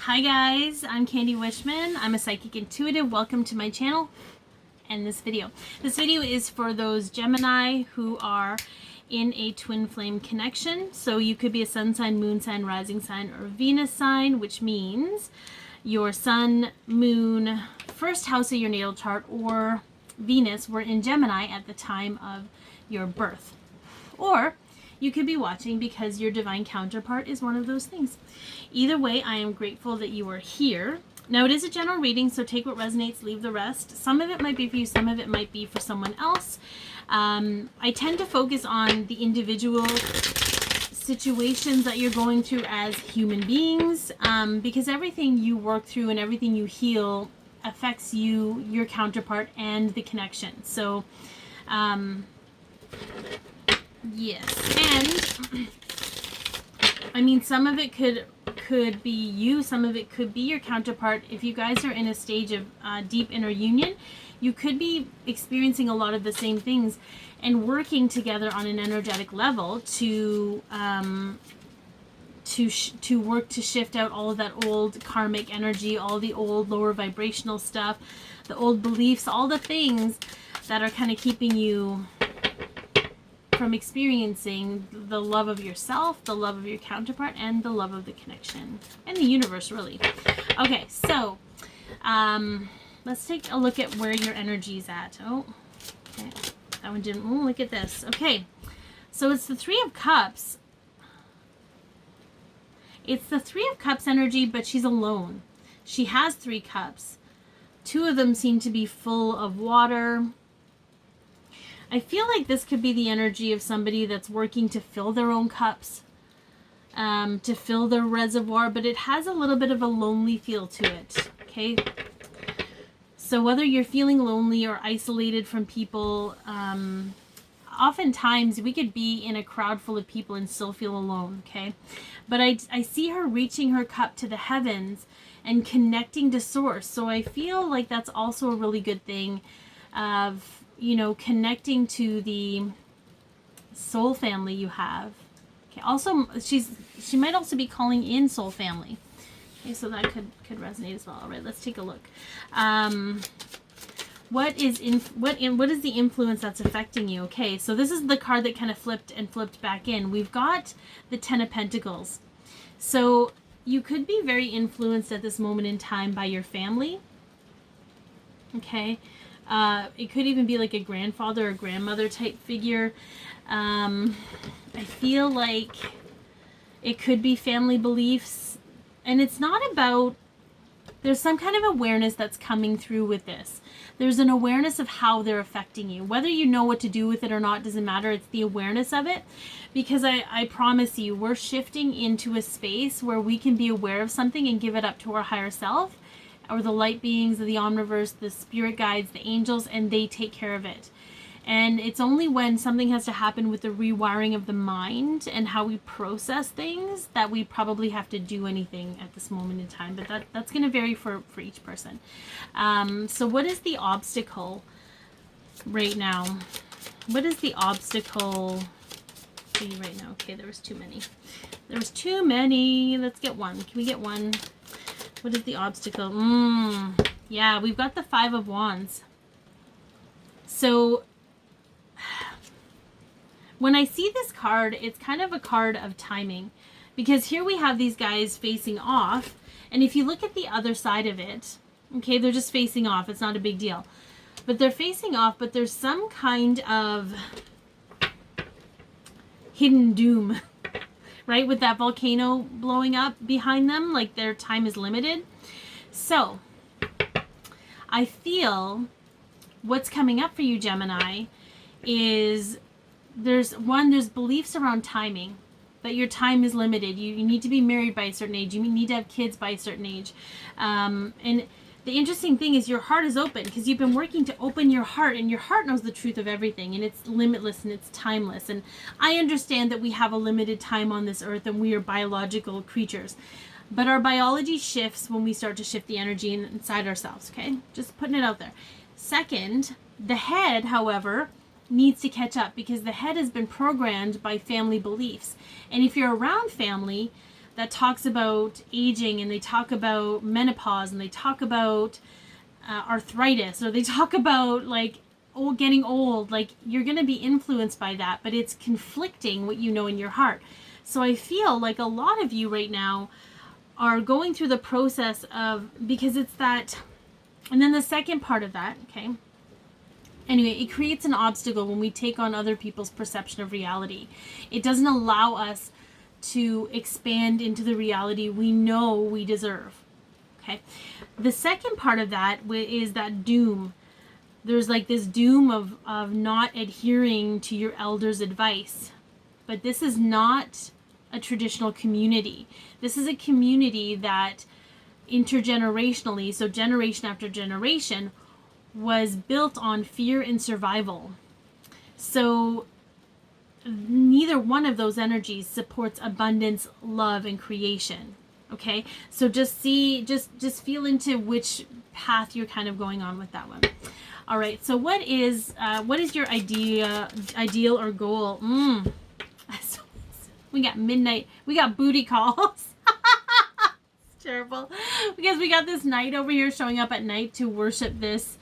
Hi guys, I'm Candi Wishman. I'm a psychic intuitive. Welcome to my channel and this video. This video is for those Gemini who are in a twin flame connection. So you could be a sun sign, moon sign, rising sign, or Venus sign, which means your sun, moon, first house of your natal chart, or Venus were in Gemini at the time of your birth. Or you could be watching because your divine counterpart is one of those things. Either way, I am grateful that you are here. Now, it is a general reading, so take what resonates, leave the rest. Some of it might be for you, some of it might be for someone else. I tend to focus on the individual situations that you're going through as human beings, because everything you work through and everything you heal affects you, your counterpart, and the connection. So, yes, and I mean, some of it could be you, some of it could be your counterpart. If you guys are in a stage of deep inner union, you could be experiencing a lot of the same things and working together on an energetic level to work to shift out all of that old karmic energy, all the old lower vibrational stuff, the old beliefs, all the things that are kind of keeping you from experiencing the love of yourself, the love of your counterpart, and the love of the connection and the universe, really. Okay, so let's take a look at where your energy is at. Oh, okay, that one didn't. Oh, look at this. Okay, so it's the Three of Cups. It's the Three of Cups energy, but she's alone. She has 3 cups. 2 of them seem to be full of water. I feel like this could be the energy of somebody that's working to fill their own cups, to fill their reservoir, but it has a little bit of a lonely feel to it, okay? So whether you're feeling lonely or isolated from people, oftentimes we could be in a crowd full of people and still feel alone, okay? But I see her reaching her cup to the heavens and connecting to source. So I feel like that's also a really good thing of, you know, connecting to the soul family you have. Okay, also she might also be calling in soul family. Okay, so that could resonate as well. All right, let's take a look. What is the influence that's affecting you? Okay, so this is the card that kind of flipped and flipped back in. We've got the Ten of Pentacles. So you could be very influenced at this moment in time by your family. Okay. It could even be like a grandfather or grandmother type figure. I feel like it could be family beliefs. And it's not about, there's some kind of awareness that's coming through with this. There's an awareness of how they're affecting you. Whether you know what to do with it or not doesn't matter. It's the awareness of it. Because I promise you, we're shifting into a space where we can be aware of something and give it up to our higher self, or the light beings, the omniverse, the spirit guides, the angels, and they take care of it. And it's only when something has to happen with the rewiring of the mind and how we process things that we probably have to do anything at this moment in time. But that's going to vary for each person. So what is the obstacle right now? What is the obstacle for you right now? Okay, there was too many. There was too many. Let's get one. Can we get one? What is the obstacle? Yeah, we've got the Five of Wands. So when I see this card, it's kind of a card of timing, because here we have these guys facing off, and if you look at the other side of it, okay, they're just facing off. It's not a big deal, but they're facing off, but there's some kind of hidden doom, right? With that volcano blowing up behind them, like their time is limited. So I feel what's coming up for you, Gemini, is there's beliefs around timing, that your time is limited. You need to be married by a certain age. You need to have kids by a certain age. And the interesting thing is your heart is open, because you've been working to open your heart, and your heart knows the truth of everything, and it's limitless and it's timeless. And I understand that we have a limited time on this earth and we are biological creatures, but our biology shifts when we start to shift the energy inside ourselves, okay? Just putting it out there. Second, the head, however, needs to catch up, because the head has been programmed by family beliefs. And if you're around family, that talks about aging, and they talk about menopause, and they talk about arthritis, or they talk about like getting old, like you're going to be influenced by that, but it's conflicting what you know in your heart. So I feel like a lot of you right now are going through the process of, because it's that, and then the second part of that, okay, anyway, it creates an obstacle when we take on other people's perception of reality. It doesn't allow us to expand into the reality we know we deserve. Okay. The second part of that is that doom. There's like this doom of not adhering to your elders' advice. But this is not a traditional community. This is a community that intergenerationally, so generation after generation, was built on fear and survival. So neither one of those energies supports abundance, love, and creation. Okay, so just feel into which path you're kind of going on with that one. All right, so what is your ideal or goal? We got midnight, we got booty calls. It's terrible, because we got this knight over here showing up at night to worship this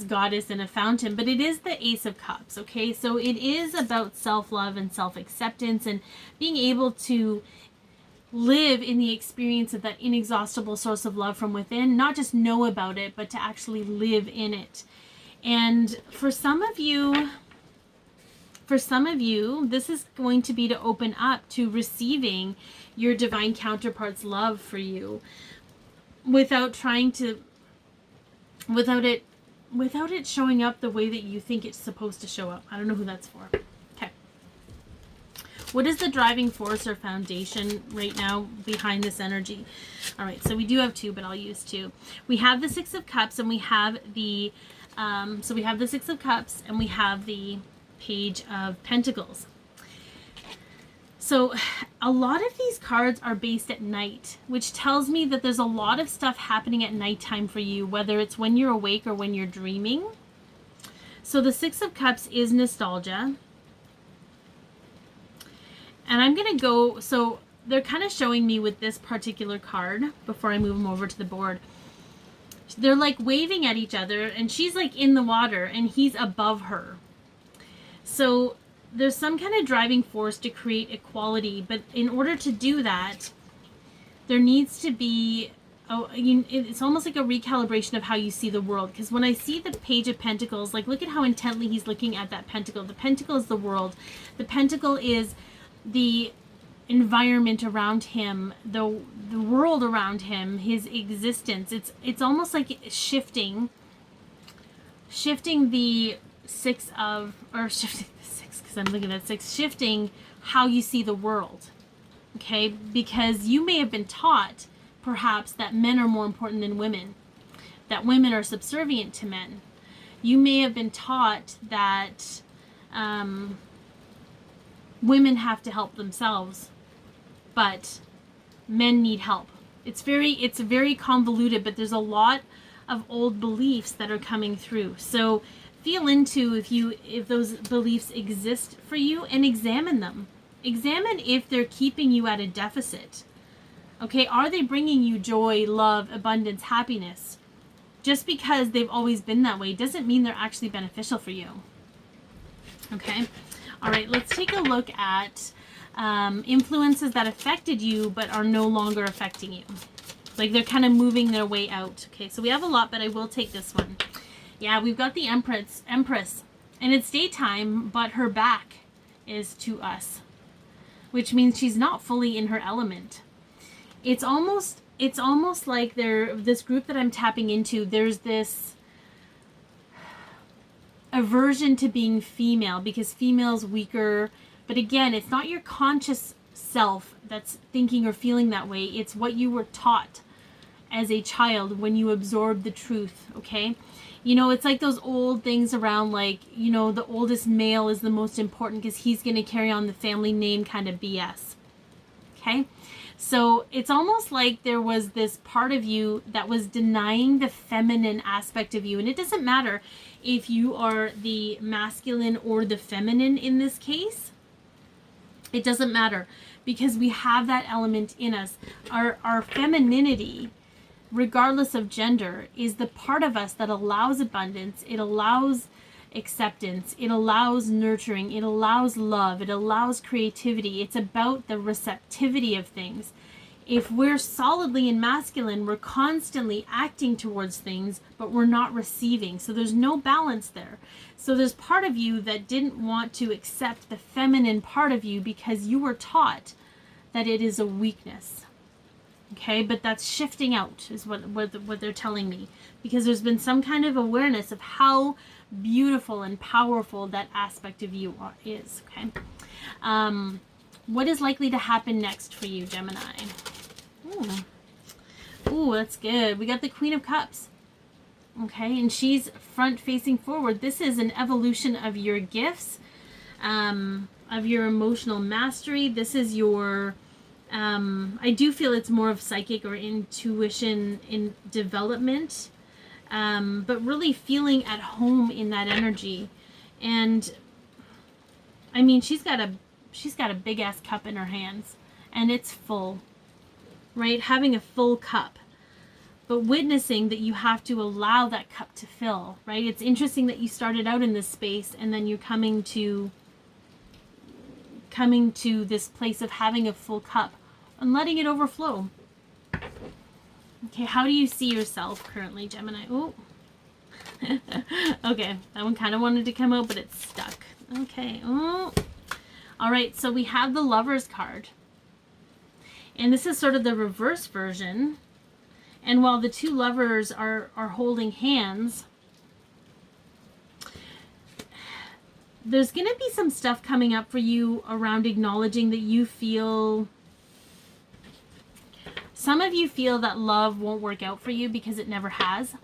goddess in a fountain. But it is the Ace of Cups. Okay, so it is about self-love and self-acceptance, and being able to live in the experience of that inexhaustible source of love from within, not just know about it, but to actually live in it. And for some of you, this is going to be to open up to receiving your divine counterpart's love for you without it showing up the way that you think it's supposed to show up. I don't know who that's for. Okay. What is the driving force or foundation right now behind this energy? All right, so we do have two, but I'll use two. We have the Six of Cups, and we have the Six of Cups, and we have the Page of Pentacles. So a lot of these cards are based at night, which tells me that there's a lot of stuff happening at nighttime for you, whether it's when you're awake or when you're dreaming. So the Six of Cups is nostalgia. And I'm going to go, so they're kind of showing me with this particular card, before I move them over to the board, they're like waving at each other, and she's like in the water and he's above her. So there's some kind of driving force to create equality, but in order to do that, there needs to be, it's almost like a recalibration of how you see the world. Because when I see the Page of Pentacles, like look at how intently he's looking at that pentacle. The pentacle is the world. The pentacle is the environment around him, the world around him, his existence. It's almost like shifting the six of, or shifting the six, because I'm looking at six, shifting how you see the world. Okay, because you may have been taught perhaps that men are more important than women, that women are subservient to men. You may have been taught that women have to help themselves, but men need help. It's very convoluted, but there's a lot of old beliefs that are coming through. So feel into if those beliefs exist for you, and examine them. Examine if they're keeping you at a deficit. Okay, are they bringing you joy, love, abundance, happiness? Just because they've always been that way doesn't mean they're actually beneficial for you. Okay, all right, let's take a look at influences that affected you but are no longer affecting you. Like they're kind of moving their way out. Okay, so we have a lot, but I will take this one. Yeah, we've got the Empress, and it's daytime, but her back is to us, which means she's not fully in her element. It's almost like this group that I'm tapping into, there's this aversion to being female because female's weaker. But again, it's not your conscious self that's thinking or feeling that way. It's what you were taught as a child when you absorbed the truth, okay? You know, it's like those old things around, like, you know, the oldest male is the most important because he's going to carry on the family name kind of BS. Okay? So it's almost like there was this part of you that was denying the feminine aspect of you. And it doesn't matter if you are the masculine or the feminine in this case. It doesn't matter, because we have that element in us. Our femininity, regardless of gender, is the part of us that allows abundance. It allows acceptance. It allows nurturing. It allows love. It allows creativity. It's about the receptivity of things. If we're solidly in masculine, we're constantly acting towards things, but we're not receiving. So there's no balance there. So there's part of you that didn't want to accept the feminine part of you because you were taught that it is a weakness. Okay, but that's shifting out, is what they're telling me, because there's been some kind of awareness of how beautiful and powerful that aspect of you is. Okay, what is likely to happen next for you, Gemini? Ooh, that's good. We got the Queen of Cups. Okay, and she's front facing forward. This is an evolution of your gifts, of your emotional mastery. This is your I do feel it's more of psychic or intuition in development, but really feeling at home in that energy. And I mean, she's got a big ass cup in her hands, and it's full, right? Having a full cup, but witnessing that you have to allow that cup to fill, right? It's interesting that you started out in this space and then you're coming to this place of having a full cup and letting it overflow. Okay, how do you see yourself currently, Gemini? Oh, okay, that one kind of wanted to come out, but it's stuck. Okay, oh, all right, so we have the Lovers card. And this is sort of the reverse version. And while the two lovers are holding hands, there's going to be some stuff coming up for you around acknowledging that you feel, some of you feel that love won't work out for you because it never has.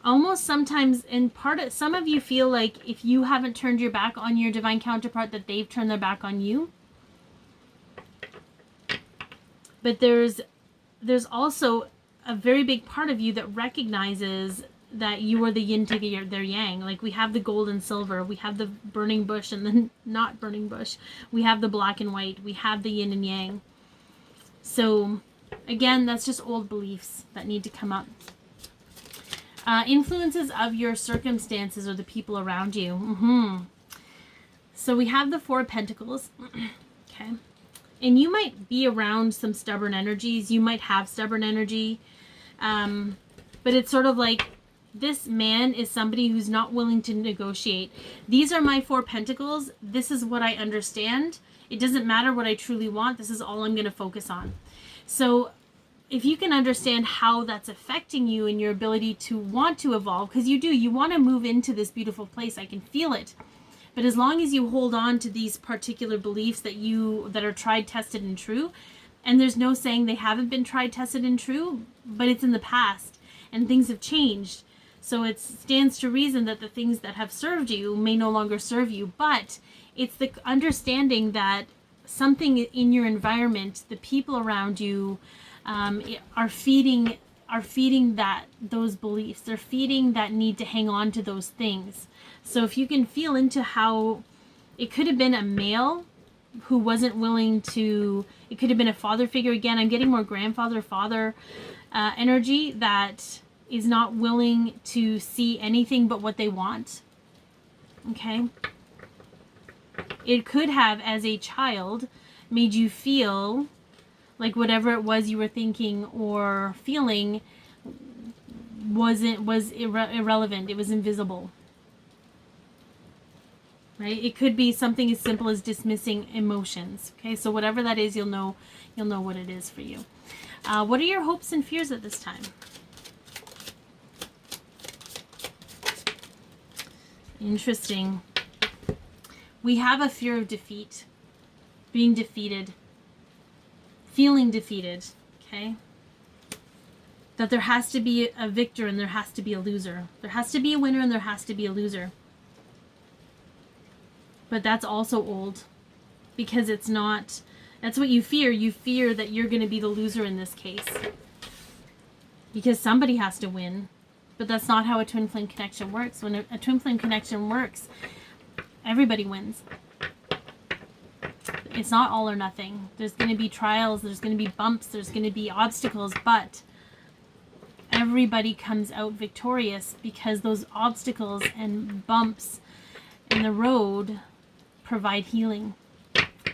Almost sometimes some of you feel like if you haven't turned your back on your divine counterpart, that they've turned their back on you. But there's also a very big part of you that recognizes that you are the yin to their yang. Like, we have the gold and silver, we have the burning bush and the not burning bush, we have the black and white, we have the yin and yang. So again, that's just old beliefs that need to come up. Influences of your circumstances or the people around you. So we have the Four of Pentacles. Okay. And you might be around some stubborn energies. You might have stubborn energy. But it's sort of like, this man is somebody who's not willing to negotiate. These are my Four Pentacles. This is what I understand. It doesn't matter what I truly want. This is all I'm going to focus on. So if you can understand how that's affecting you and your ability to want to evolve, because you want to move into this beautiful place. I can feel it. But as long as you hold on to these particular beliefs that are tried, tested, and true, and there's no saying they haven't been tried, tested, and true, but it's in the past and things have changed. So it stands to reason that the things that have served you may no longer serve you. But it's the understanding that something in your environment, the people around you, are feeding those beliefs. They're feeding that need to hang on to those things. So if you can feel into how it could have been a male who wasn't willing to, it could have been a father figure. Again, I'm getting more grandfather, father energy that is not willing to see anything but what they want. Okay. It could have, as a child, made you feel like whatever it was you were thinking or feeling was irrelevant. It was invisible. Right? It could be something as simple as dismissing emotions. Okay, so whatever that is, you'll know what it is for you. What are your hopes and fears at this time? Interesting. We have a fear of defeat, being defeated, feeling defeated, okay? That there has to be a victor and there has to be a loser. There has to be a winner and there has to be a loser. But that's also old, because it's not, that's what you fear. You fear that you're going to be the loser in this case, because somebody has to win. But that's not how a twin flame connection works. When a twin flame connection works, everybody wins. It's not all or nothing. There's going to be trials, there's going to be bumps, there's going to be obstacles, but everybody comes out victorious because those obstacles and bumps in the road provide healing.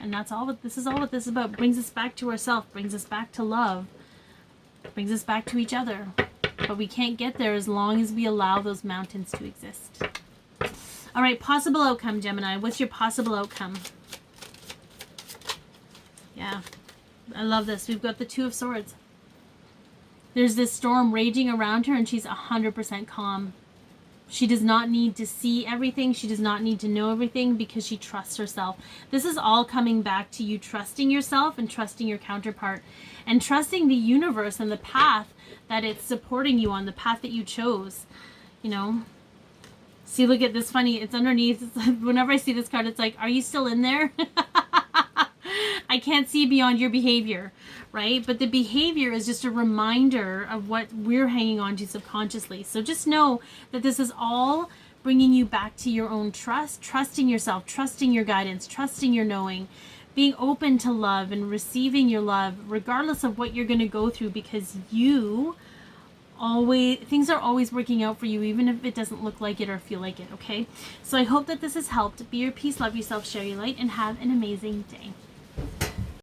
And that's all what this is about. Brings us back to ourselves, brings us back to love, brings us back to each other. But we can't get there as long as we allow those mountains to exist. All right, possible outcome, Gemini. What's your possible outcome? Yeah, I love this. We've got the Two of Swords. There's this storm raging around her, and she's 100% calm. She does not need to see everything. She does not need to know everything because she trusts herself. This is all coming back to you trusting yourself and trusting your counterpart and trusting the universe and the path that it's supporting you on, the path that you chose, you know. See, look at this funny. It's underneath. It's like, whenever I see this card, it's like, are you still in there? I can't see beyond your behavior, right? But the behavior is just a reminder of what we're hanging on to subconsciously. So just know that this is all bringing you back to your own trust, trusting yourself, trusting your guidance, trusting your knowing, being open to love and receiving your love, regardless of what you're going to go through, because things are always working out for you, even if it doesn't look like it or feel like it, okay? So I hope that this has helped. Be your peace, love yourself, share your light, and have an amazing day.